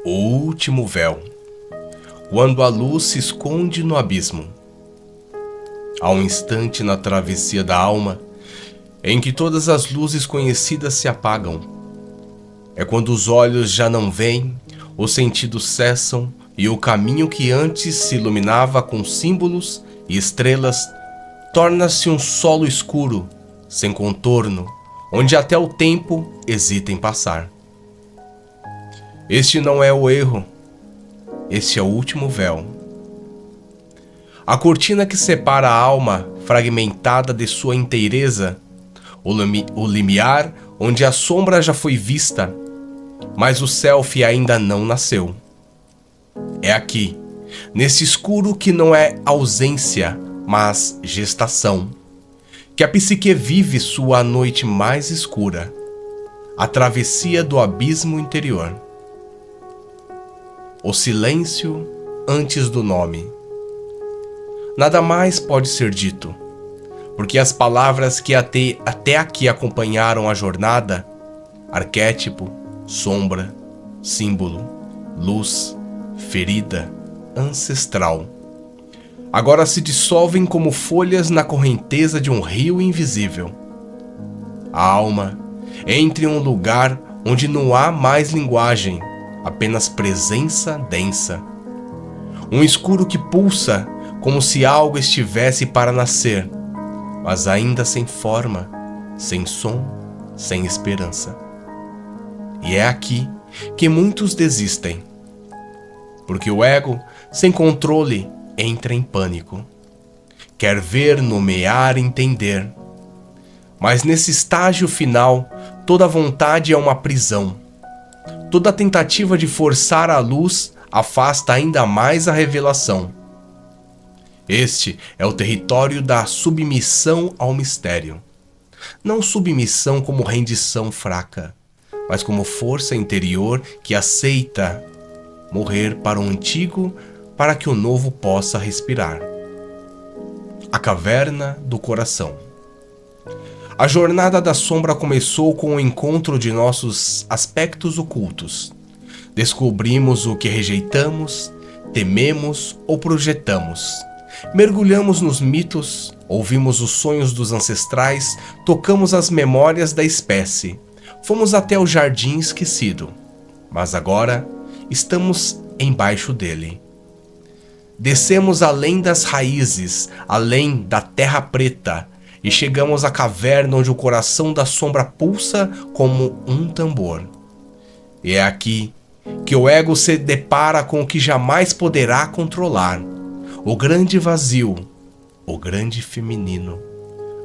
O último véu. Quando a luz se esconde no abismo. Há um instante na travessia da alma em que todas as luzes conhecidas se apagam. É quando os olhos já não veem, os sentidos cessam e o caminho que antes se iluminava com símbolos e estrelas torna-se um solo escuro, sem contorno, onde até o tempo hesita em passar. Este não é o erro, este é o último véu. A cortina que separa a alma fragmentada de sua inteireza, o limiar onde a sombra já foi vista, mas o self ainda não nasceu. É aqui, nesse escuro que não é ausência, mas gestação, que a psique vive sua noite mais escura, a travessia do abismo interior. O silêncio antes do nome. Nada mais pode ser dito, porque as palavras que até aqui acompanharam a jornada, arquétipo, sombra, símbolo, luz, ferida, ancestral, agora se dissolvem como folhas na correnteza de um rio invisível. A alma entra em um lugar onde não há mais linguagem, apenas presença densa. Um escuro que pulsa como se algo estivesse para nascer, mas ainda sem forma, sem som, sem esperança. E é aqui que muitos desistem, porque o ego, sem controle, entra em pânico. Quer ver, nomear, entender. Mas nesse estágio final, toda vontade é uma prisão. Toda tentativa de forçar a luz afasta ainda mais a revelação. Este é o território da submissão ao mistério. Não submissão como rendição fraca, mas como força interior que aceita morrer para o antigo para que o novo possa respirar. A caverna do coração. A jornada da sombra começou com o encontro de nossos aspectos ocultos. Descobrimos o que rejeitamos, tememos ou projetamos. Mergulhamos nos mitos, ouvimos os sonhos dos ancestrais, tocamos as memórias da espécie. Fomos até o jardim esquecido, mas agora estamos embaixo dele. Descemos além das raízes, além da terra preta, e chegamos à caverna onde o coração da sombra pulsa como um tambor. E é aqui que o ego se depara com o que jamais poderá controlar: o grande vazio, o grande feminino,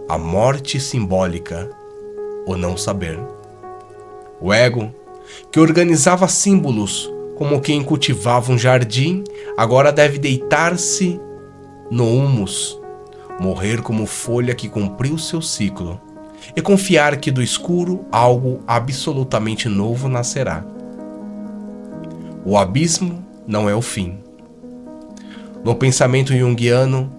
a morte simbólica, o não saber. O ego, que organizava símbolos como quem cultivava um jardim, agora deve deitar-se no humus, morrer como folha que cumpriu seu ciclo, e confiar que do escuro algo absolutamente novo nascerá. O abismo não é o fim. No pensamento junguiano,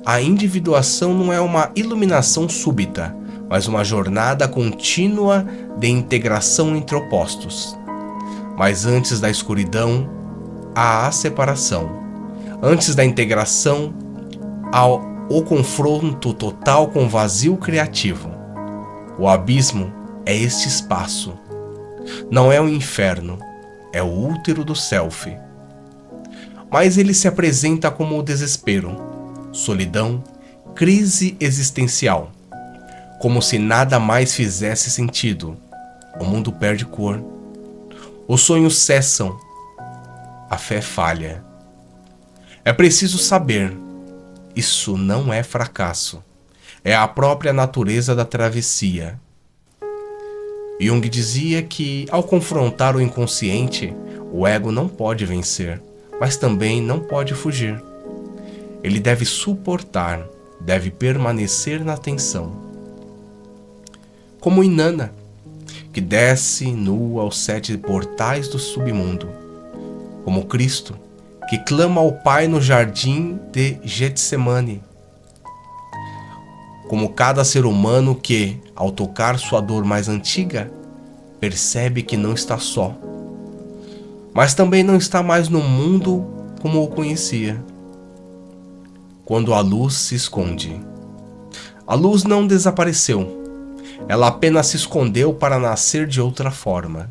a individuação não é uma iluminação súbita, mas uma jornada contínua de integração entre opostos. Mas antes da escuridão, há a separação. Antes da integração, há o confronto total com o vazio criativo. O abismo é este espaço. Não é o inferno, é o útero do self. Mas ele se apresenta como o desespero, solidão, crise existencial. Como se nada mais fizesse sentido. O mundo perde cor. Os sonhos cessam. A fé falha. É preciso saber. Isso não é fracasso. É a própria natureza da travessia. Jung dizia que, ao confrontar o inconsciente, o ego não pode vencer, mas também não pode fugir. Ele deve suportar, deve permanecer na tensão. Como Inanna, que desce nua aos 7 portais do submundo. Como Cristo, que clama ao Pai no jardim de Getsemane. Como cada ser humano que, ao tocar sua dor mais antiga, percebe que não está só. mas também não está mais no mundo como o conhecia. Quando a luz se esconde. A luz não desapareceu, ela apenas se escondeu para nascer de outra forma.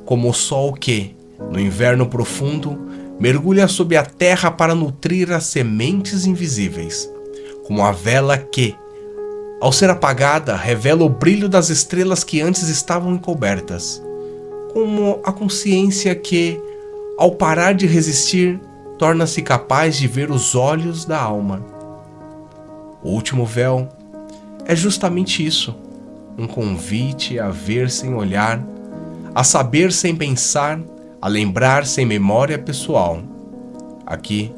Como o sol que, no inverno profundo, mergulha sob a terra para nutrir as sementes invisíveis. Como a vela que, ao ser apagada, revela o brilho das estrelas que antes estavam encobertas. Como a consciência que, ao parar de resistir, torna-se capaz de ver os olhos da alma. O último véu é justamente isso, um convite a ver sem olhar, a saber sem pensar, a lembrar sem memória pessoal. Aqui,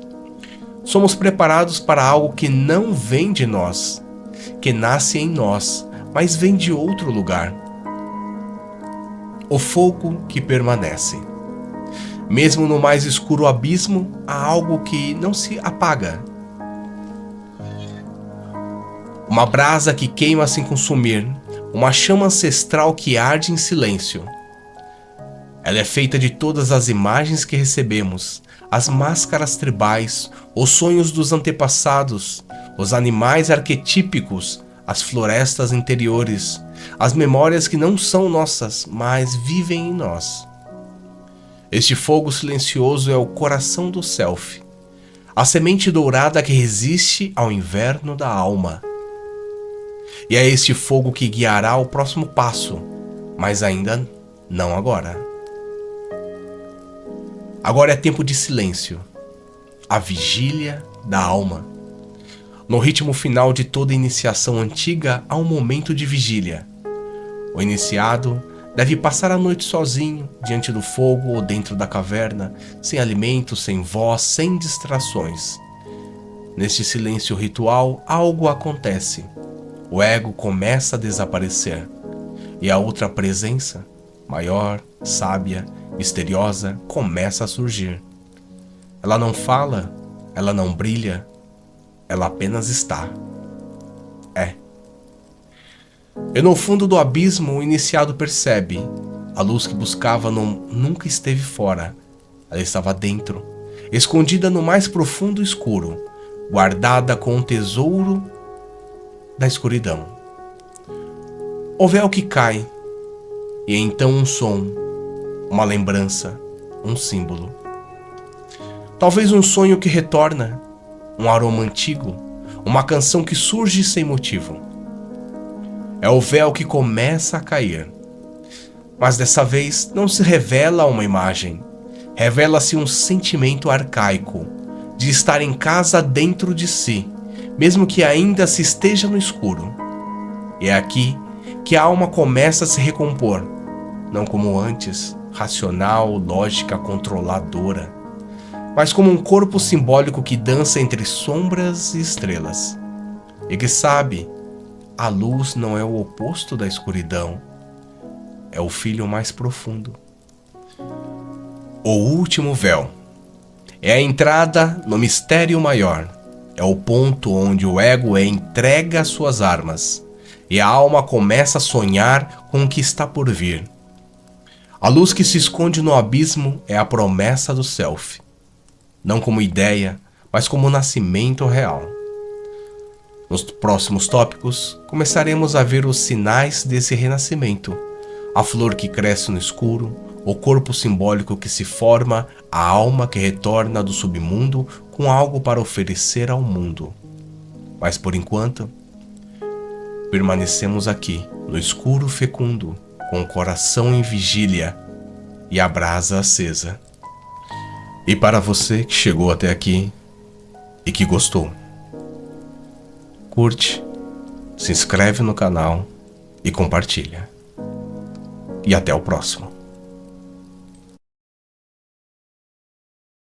somos preparados para algo que não vem de nós, que nasce em nós, mas vem de outro lugar. O fogo que permanece. Mesmo no mais escuro abismo, há algo que não se apaga. Uma brasa que queima sem consumir, uma chama ancestral que arde em silêncio. Ela é feita de todas as imagens que recebemos, as máscaras tribais, os sonhos dos antepassados, os animais arquetípicos, as florestas interiores, as memórias que não são nossas, mas vivem em nós. Este fogo silencioso é o coração do Self, a semente dourada que resiste ao inverno da alma. E é este fogo que guiará o próximo passo, mas ainda não agora. Agora é tempo de silêncio, a vigília da alma. No ritmo final de toda iniciação antiga há um momento de vigília. O iniciado deve passar a noite sozinho, diante do fogo ou dentro da caverna, sem alimento, sem voz, sem distrações. Neste silêncio ritual, algo acontece. O ego começa a desaparecer. E a outra presença, maior, sábia, misteriosa, começa a surgir. Ela não fala, ela não brilha, ela apenas está. E no fundo do abismo o iniciado percebe, a luz que buscava nunca esteve fora, ela estava dentro, escondida no mais profundo escuro, guardada com o tesouro da escuridão. O véu que cai, e então um som, uma lembrança, um símbolo. Talvez um sonho que retorna, um aroma antigo, uma canção que surge sem motivo. É o véu que começa a cair. Mas dessa vez não se revela uma imagem, revela-se um sentimento arcaico, de estar em casa dentro de si, mesmo que ainda se esteja no escuro. E é aqui que a alma começa a se recompor, não como antes, racional, lógica, controladora, mas como um corpo simbólico que dança entre sombras e estrelas, e que sabe, a luz não é o oposto da escuridão, é o filho mais profundo. O último véu é a entrada no mistério maior, é o ponto onde o ego entrega suas armas e a alma começa a sonhar com o que está por vir. A luz que se esconde no abismo é a promessa do Self, não como ideia, mas como nascimento real. Nos próximos tópicos, começaremos a ver os sinais desse renascimento, a flor que cresce no escuro, o corpo simbólico que se forma, a alma que retorna do submundo com algo para oferecer ao mundo. Mas por enquanto, permanecemos aqui, no escuro fecundo, com o coração em vigília e a brasa acesa. E para você que chegou até aqui e que gostou, curte, se inscreve no canal e compartilha. E até o próximo.